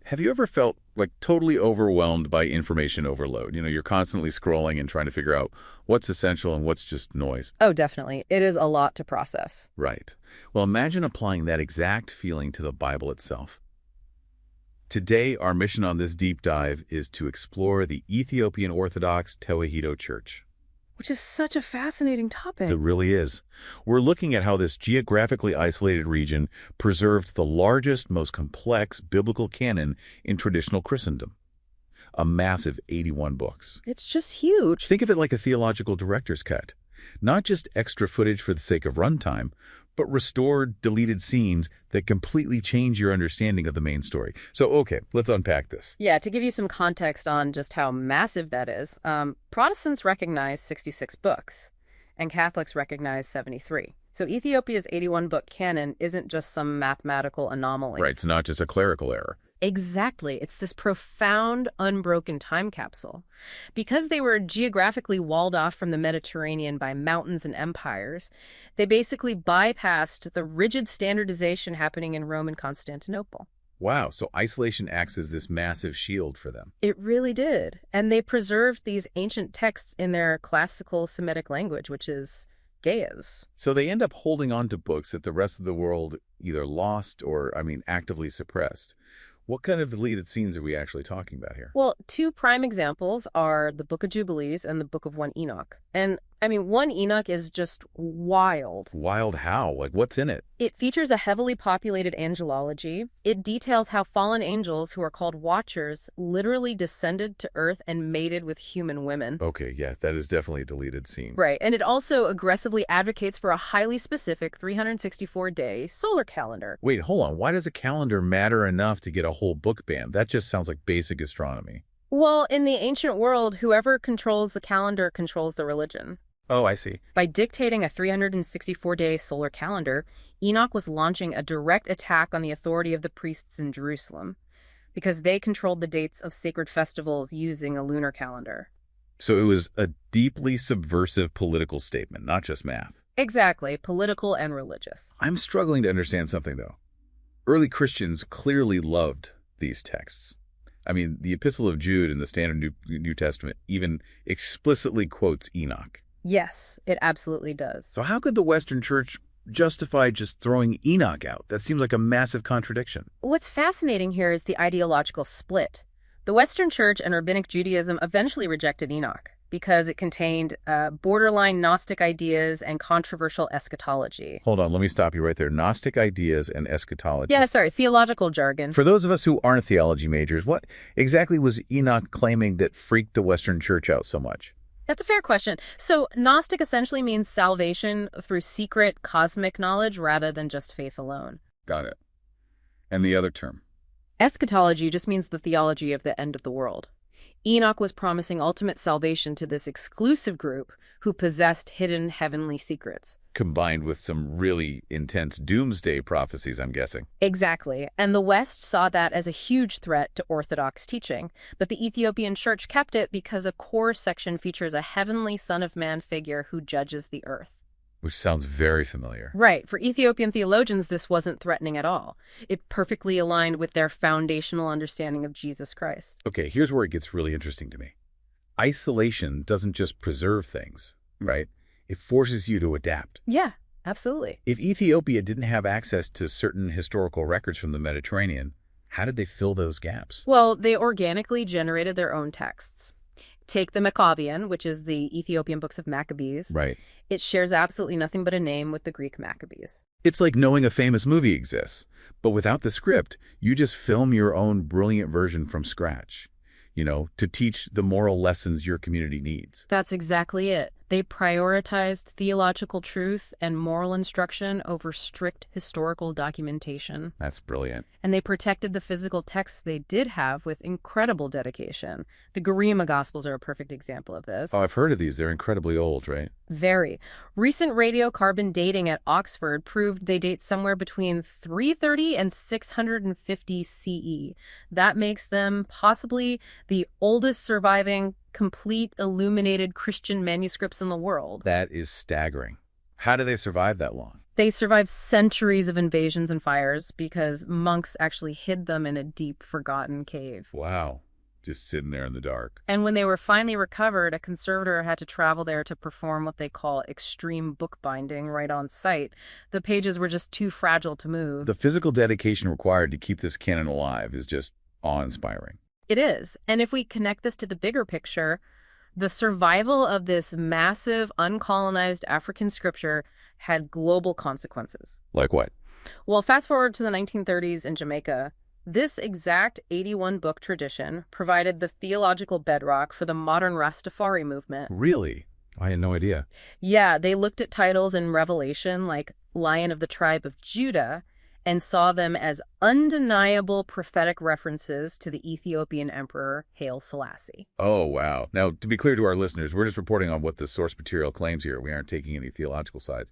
Have you ever felt like totally overwhelmed by information overload? You're constantly scrolling and trying to figure out what's essential and what's just noise. Oh, definitely. It is a lot to process. Right. Well, imagine applying that exact feeling to the Bible itself. Today, our mission on this deep dive is to explore the Ethiopian Orthodox Tewahedo Church. Which is such a fascinating topic. It really is. We're looking at how this geographically isolated region preserved the largest, most complex biblical canon in traditional Christendom. A massive 81 books. It's just huge. Think of it like a theological director's cut. Not just extra footage for the sake of runtime, but restored, deleted scenes that completely change your understanding of the main story. So, okay, let's unpack this. Yeah, to give you some context on just how massive that is, Protestants recognize 66 books, and Catholics recognize 73. So Ethiopia's 81-book canon isn't just some mathematical anomaly. Right, it's not just a clerical error. Exactly. It's this profound, unbroken time capsule. Because they were geographically walled off from the Mediterranean by mountains and empires, they basically bypassed the rigid standardization happening in Rome and Constantinople. Wow, so isolation acts as this massive shield for them. It really did. And they preserved these ancient texts in their classical Semitic language, which is Ge'ez. So they end up holding on to books that the rest of the world either lost or, actively suppressed. What kind of deleted scenes are we actually talking about here? Well, two prime examples are the Book of Jubilees and the Book of 1 Enoch. And, 1 Enoch is just wild. Wild how? Like, what's in it? It features a heavily populated angelology. It details how fallen angels, who are called watchers, literally descended to Earth and mated with human women. Okay, yeah, that is definitely a deleted scene. Right, and it also aggressively advocates for a highly specific 364-day solar calendar. Wait, hold on. Why does a calendar matter enough to get a whole book banned? That just sounds like basic astronomy. Well, in the ancient world, whoever controls the calendar controls the religion. Oh, I see. By dictating a 364-day solar calendar, Enoch was launching a direct attack on the authority of the priests in Jerusalem, because they controlled the dates of sacred festivals using a lunar calendar. So it was a deeply subversive political statement, not just math. Exactly, political and religious. I'm struggling to understand something, though. Early Christians clearly loved these texts. The Epistle of Jude in the Standard New Testament even explicitly quotes Enoch. Yes, it absolutely does. So how could the Western Church justify just throwing Enoch out? That seems like a massive contradiction. What's fascinating here is the ideological split. The Western Church and Rabbinic Judaism eventually rejected Enoch because it contained borderline Gnostic ideas and controversial eschatology. Hold on, let me stop you right there. Gnostic ideas and eschatology. Yeah, sorry, theological jargon. For those of us who aren't theology majors, what exactly was Enoch claiming that freaked the Western Church out so much? That's a fair question. So Gnostic essentially means salvation through secret cosmic knowledge rather than just faith alone. Got it. And the other term? Eschatology just means the theology of the end of the world. Enoch was promising ultimate salvation to this exclusive group who possessed hidden heavenly secrets. Combined with some really intense doomsday prophecies, I'm guessing. Exactly. And the West saw that as a huge threat to Orthodox teaching. But the Ethiopian church kept it because a core section features a heavenly Son of Man figure who judges the earth. Which sounds very familiar. Right. For Ethiopian theologians, this wasn't threatening at all. It perfectly aligned with their foundational understanding of Jesus Christ. Okay, here's where it gets really interesting to me. Isolation doesn't just preserve things, right? It forces you to adapt. Yeah, absolutely. If Ethiopia didn't have access to certain historical records from the Mediterranean, how did they fill those gaps? Well, they organically generated their own texts. Take the Maccabean, which is the Ethiopian books of Maccabees. Right. It shares absolutely nothing but a name with the Greek Maccabees. It's like knowing a famous movie exists, but without the script, you just film your own brilliant version from scratch, to teach the moral lessons your community needs. That's exactly it. They prioritized theological truth and moral instruction over strict historical documentation. That's brilliant. And they protected the physical texts they did have with incredible dedication. The Garima Gospels are a perfect example of this. Oh, I've heard of these. They're incredibly old, right? Very. Recent radiocarbon dating at Oxford proved they date somewhere between 330 and 650 CE. That makes them possibly the oldest surviving complete illuminated Christian manuscripts in the world. That is staggering. How do they survive that long? They survived centuries of invasions and fires because monks actually hid them in a deep, forgotten cave. Wow. Just sitting there in the dark. And when they were finally recovered, a conservator had to travel there to perform what they call extreme bookbinding right on site. The pages were just too fragile to move. The physical dedication required to keep this canon alive is just awe-inspiring. It is. And if we connect this to the bigger picture, the survival of this massive, uncolonized African scripture had global consequences. Like what? Well, fast forward to the 1930s in Jamaica. This exact 81-book tradition provided the theological bedrock for the modern Rastafari movement. Really? I had no idea. Yeah, they looked at titles in Revelation like Lion of the Tribe of Judah and saw them as undeniable prophetic references to the Ethiopian emperor Haile Selassie. Oh, wow. Now, to be clear to our listeners, we're just reporting on what the source material claims here. We aren't taking any theological sides.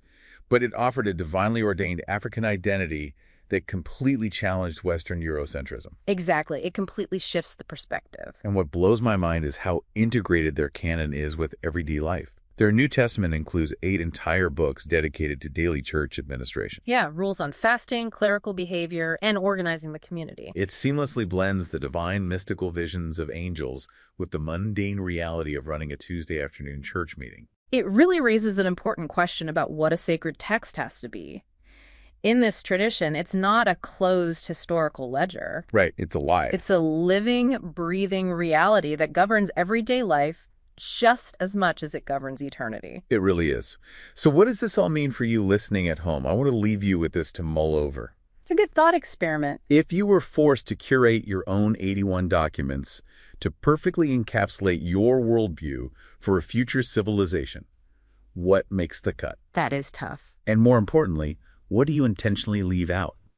But it offered a divinely ordained African identity that completely challenged Western Eurocentrism. Exactly. It completely shifts the perspective. And what blows my mind is how integrated their canon is with everyday life. Their New Testament includes 8 entire books dedicated to daily church administration. Yeah, rules on fasting, clerical behavior, and organizing the community. It seamlessly blends the divine mystical visions of angels with the mundane reality of running a Tuesday afternoon church meeting. It really raises an important question about what a sacred text has to be. In this tradition, it's not a closed historical ledger. Right, it's alive. It's a living, breathing reality that governs everyday life just as much as it governs eternity. It really is. So what does this all mean for you listening at home? I want to leave you with this to mull over. It's a good thought experiment. If you were forced to curate your own 81 documents to perfectly encapsulate your worldview for a future civilization, what makes the cut? That is tough. And more importantly, what do you intentionally leave out?